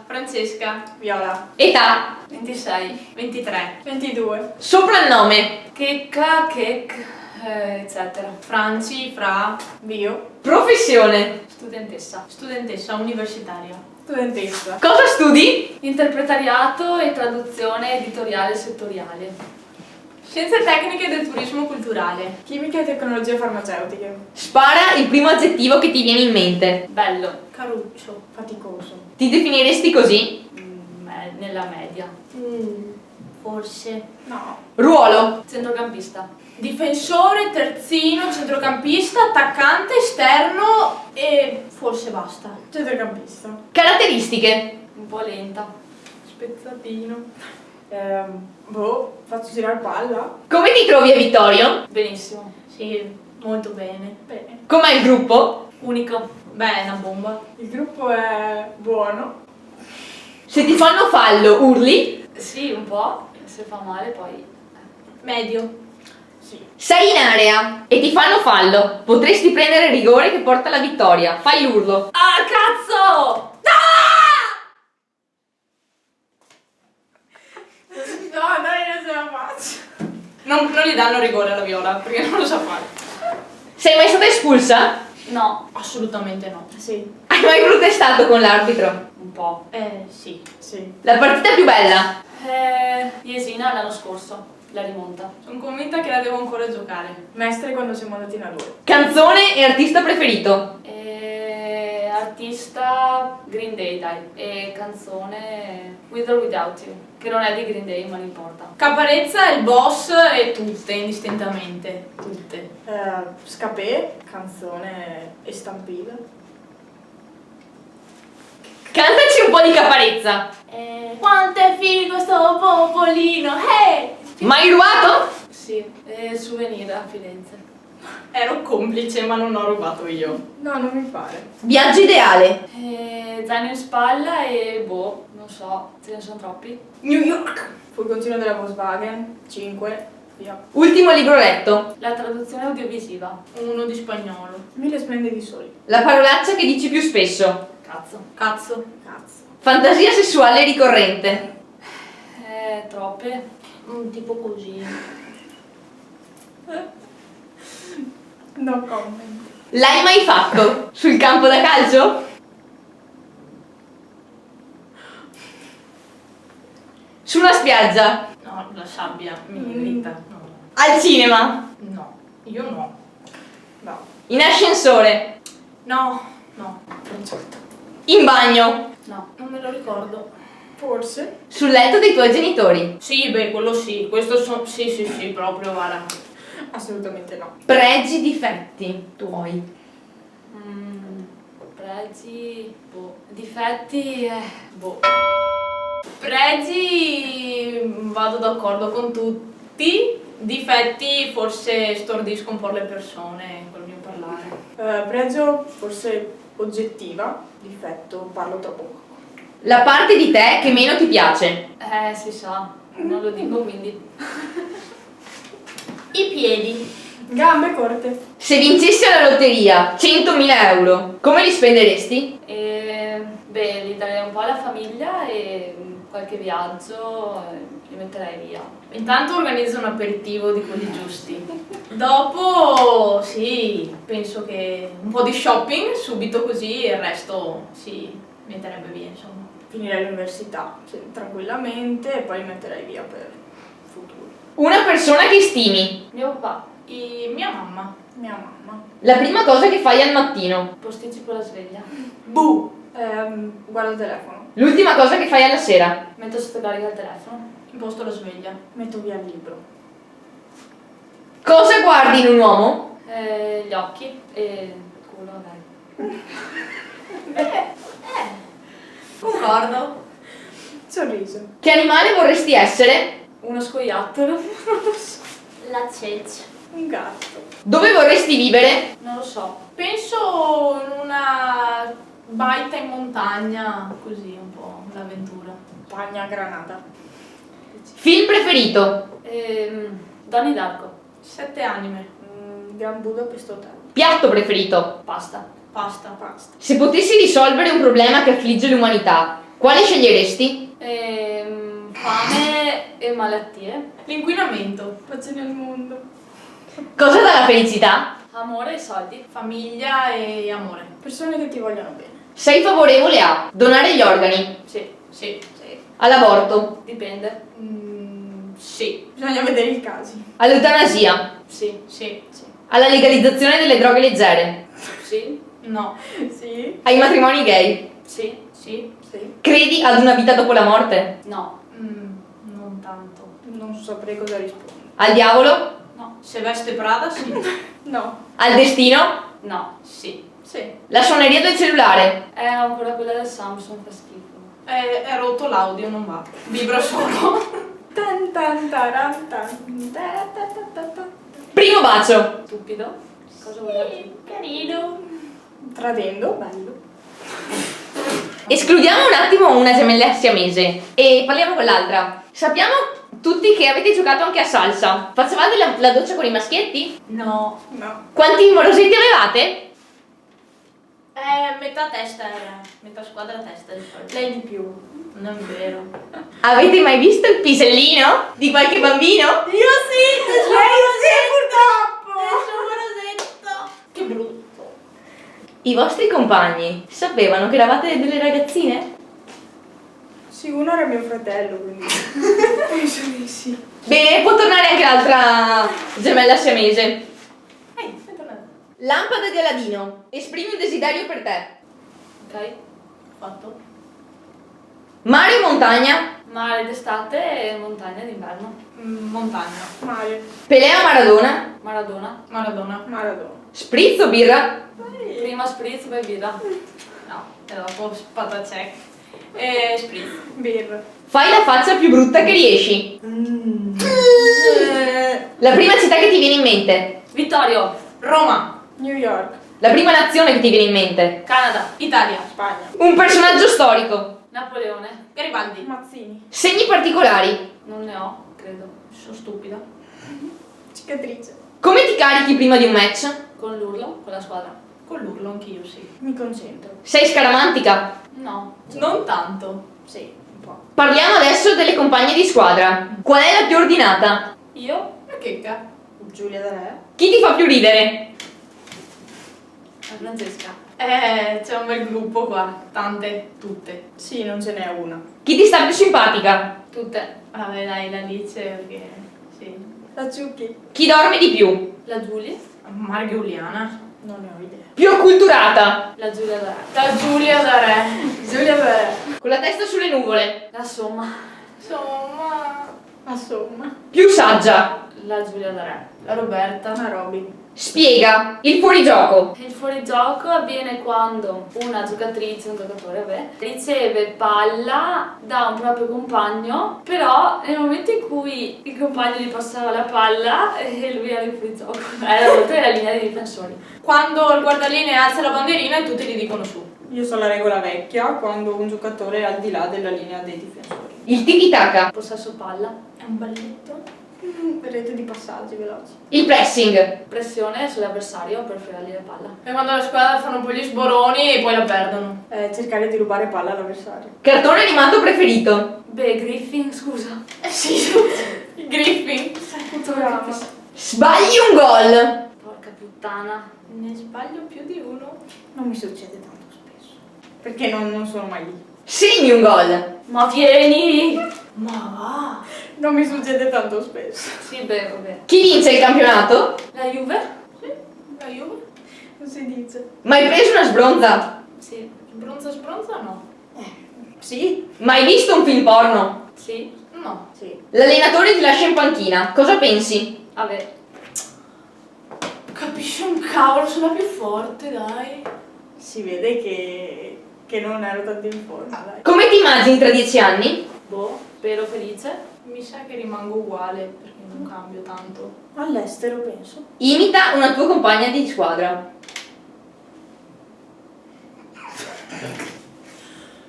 Francesca. Viola. Età. 26. 23. 22. Soprannome. Checca, eccetera. Franci, Fra. Bio. Professione. Studentessa. Studentessa universitaria. Studentessa. Cosa studi? Interpretariato e traduzione editoriale settoriale. Scienze tecniche del turismo culturale. Chimica e tecnologie farmaceutiche. Spara il primo aggettivo che ti viene in mente. Bello. Caruccio. Faticoso. Ti definiresti così? Nella media. Forse. No. Ruolo. Centrocampista. Difensore, terzino, centrocampista, attaccante, esterno e Forse basta. centrocampista. Caratteristiche. Un po' lenta. Spezzatino. Faccio girare palla. Come ti trovi a Vittorio? Benissimo. Sì, molto bene. Bene. Com'è il gruppo? Unico. Beh, è una bomba. Il gruppo è buono. Se ti fanno fallo, urli? Sì, un po'. Se fa male poi. Medio. Sì. Sei in area e ti fanno fallo. Potresti prendere il rigore che porta alla vittoria. Fai l'urlo. Ah, cazzo! No, dai, non ce la faccio. Non gli danno rigore alla Viola perché non lo sa fare. Sei mai stata espulsa? No, assolutamente no. Sì. Hai mai protestato con l'arbitro? Un po'. Sì. Sì. La partita più bella? Jesina l'anno scorso, la rimonta. Sono convinta che la devo ancora giocare. Mestre quando siamo andati in A2. Canzone e artista preferito? Artista Green Day, dai. E canzone With or Without You, che non è di Green Day, ma non importa. Caparezza, il boss e tutte, indistintamente. Tutte. Scapè, canzone e stampilla. Cantaci un po' di Caparezza. Quanto è figo sto popolino, hey! Mai rubato? Sì, souvenir a Firenze. Ero complice, ma non ho rubato io. No, non mi pare. Viaggio ideale? Zaino in spalla e non so, ce ne sono troppi. New York. Furgoncino della Volkswagen. 5. Via. Ultimo libro letto? La traduzione audiovisiva. Uno di spagnolo. 1000 splendidi soli. La parolaccia che dici più spesso? Cazzo. Cazzo. Fantasia sessuale ricorrente? Troppe. Tipo così. No comment. L'hai mai fatto? Sul campo da calcio? Su una spiaggia? No, la sabbia mi irrita. No. Al cinema? No. Io no. No. In ascensore? No. No. Non certo. In bagno? No. Non me lo ricordo. Forse. Sul letto dei tuoi genitori? Sì, beh, quello sì. Questo sì, proprio, guarda. Assolutamente no. Pregi, difetti tuoi? Pregi. Difetti. Pregi vado d'accordo con tutti. Difetti forse stordisco un po' le persone col mio parlare. Pregio forse oggettiva. Difetto parlo troppo poco. La parte di te che meno ti piace? Si sa. Non lo dico quindi. I piedi. Gambe corte. Se vincessi alla lotteria 100.000 euro, come li spenderesti? Li darei un po' alla famiglia e qualche viaggio li metterei via. Intanto organizzo un aperitivo di quelli giusti. Dopo, sì, penso che un po' di shopping subito così e il resto si metterebbe via, insomma. Finirei l'università tranquillamente e poi li metterei via per il futuro. Una persona che stimi? Mio papà. Mia mamma. Mia mamma. La prima cosa che fai al mattino? Posticipo la sveglia. Buh! Guardo il telefono. L'ultima cosa che fai alla sera? Metto sotto carica il telefono. Imposto la sveglia. Metto via il libro. Cosa guardi in un uomo? Gli occhi e il culo, dai. Concordo. Sorriso. Che animale vorresti essere? Uno scoiattolo. La cece. Un gatto. Dove vorresti vivere? Non lo so. Penso in una baita in montagna, così un po' l'avventura. Pagna Granata. Film preferito? Donnie Darko. 7 anime. Gran Budapest Hotel. Piatto preferito? Pasta. Pasta. Se potessi risolvere un problema che affligge l'umanità, Quale sceglieresti? Fame e malattie. L'inquinamento. Pace nel mondo. Cosa dà la felicità? Amore e soldi. Famiglia e amore. Persone che ti vogliono bene. Sei favorevole a donare gli organi, Sì. Sì. all'aborto, Dipende. Sì. Bisogna vedere i casi. all'eutanasia, Sì. Sì. alla legalizzazione delle droghe leggere, Sì. No. Sì. ai matrimoni gay. Sì. Sì. Sì. Credi ad una vita dopo la morte? No. Non tanto. Non saprei cosa rispondere. Al diavolo? No. Se veste Prada, sì. No. Al destino? No. Sì. Sì. La suoneria del cellulare? È ancora quella del Samsung, fa schifo. È rotto l'audio, non va. Vibra solo. Tan tan taran tan. Ta ta ta ta ta. Primo bacio? Stupido. Cosa vuoi dire? Carino. Tradendo, bello. Escludiamo un attimo una gemella siamese e parliamo con l'altra. Sappiamo tutti che avete giocato anche a salsa. Facevate la doccia con i maschietti? No. No. Quanti morosetti avevate? Metà testa era. Metà squadra testa di solito. Lei di più. Non è vero. Avete mai visto il pisellino di qualche bambino? Io sì! purtroppo. Rosetto! Che brutto. I vostri compagni sapevano che eravate delle ragazzine? Sì, uno era mio fratello, quindi. Penso di sì. Bene, può tornare anche l'altra gemella siamese. Sei tornato. Lampada di Aladino, esprimi un desiderio per te. Ok? Fatto. Mare o montagna? Mare d'estate e montagna d'inverno. Montagna. Mario. Pelea o Maradona? Maradona. Maradona. Maradona. Spritz o birra? Prima spritz, poi birra. No. E dopo Spatacek. Spritz. Birra. Fai la faccia più brutta che riesci. La prima città che ti viene in mente. Vittorio. Roma. New York. La prima nazione che ti viene in mente. Canada. Italia. Spagna. Un personaggio storico. Napoleone. Garibaldi. Mazzini. Segni particolari. Non ne ho, credo. Sono stupida. Cicatrice. Come ti carichi prima di un match? Con l'urlo, con la squadra. Con l'urlo anch'io, sì. Mi concentro. Sei scaramantica. No. Non tanto. Sì, un po'. Parliamo adesso delle compagne di squadra. Qual è la più ordinata? Io? Ma che cazzo? Giulia D'Area. Chi ti fa più ridere? La Francesca. C'è un bel gruppo qua. Tante. Tutte. Sì, non ce n'è una. Chi ti sta più simpatica? Tutte. Vabbè dai, la Lice perché... Sì. La Zucchi. Chi dorme di più? La Giulia. Marghiuliana. Non ne ho idea. Più acculturata? La Giulia D'Area. Da Giulia da Re. Giulia D'Area. Con la testa sulle nuvole? La Somma. Insomma... Insomma. Più saggia? La Giulia D'Area. La Roberta. Una Robin. Spiega. Il fuorigioco. Il fuorigioco avviene quando una giocatrice, un giocatore, vabbè, riceve palla da un proprio compagno, però nel momento in cui il compagno gli passava la palla, lui era in fuorigioco. Era oltre la linea dei difensori. Quando il guardalinee alza la bandierina e tutti gli dicono su. Io so la regola vecchia, quando un giocatore è al di là della linea dei difensori. Il tiki-taka. Possesso palla. È un balletto. Rete di passaggi veloci. Il pressing. Pressione sull'avversario per fregargli la palla. E quando la squadra fanno un po' gli sboroni e poi la perdono. Cercare di rubare palla all'avversario. Cartone animato preferito. Beh, Griffin, scusa. Sì. Il Griffin. Futurama. Sbagli un gol. Porca puttana. Ne sbaglio più di uno. Non mi succede tanto spesso. Perché non sono mai lì. Segni un gol. Ma vieni! Ma va. Non mi succede tanto spesso. Sì, beh, vabbè. Chi vince il campionato? La Juve? Sì. La Juve. Non si dice. Mai preso una sbronza? Sì. Bronza no. Sì. Mai visto un film porno? Sì. No. Sì. L'allenatore ti lascia in panchina. Cosa pensi? Vabbè. Capisci un cavolo, sono la più forte, dai. Si vede che non ero tanto in forma, dai. Come ti immagini tra 10 anni? Boh, spero felice. Mi sa che rimango uguale perché non cambio tanto. All'estero, penso. Imita una tua compagna di squadra.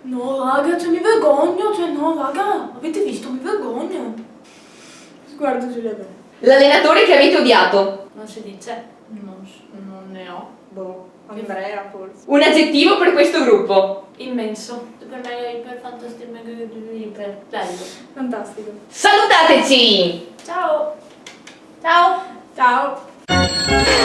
No, raga, cioè mi vergogno, cioè no, raga, avete visto, mi vergogno. Sguardo Giulia D'Area. L'allenatore che avete odiato. Non si dice. Non ne ho. Boh. Andrea, forse. Un aggettivo per questo gruppo. Immenso. iper mega iper fantastico mega iper bello. Fantastico. Salutateci! Ciao! Ciao! Ciao.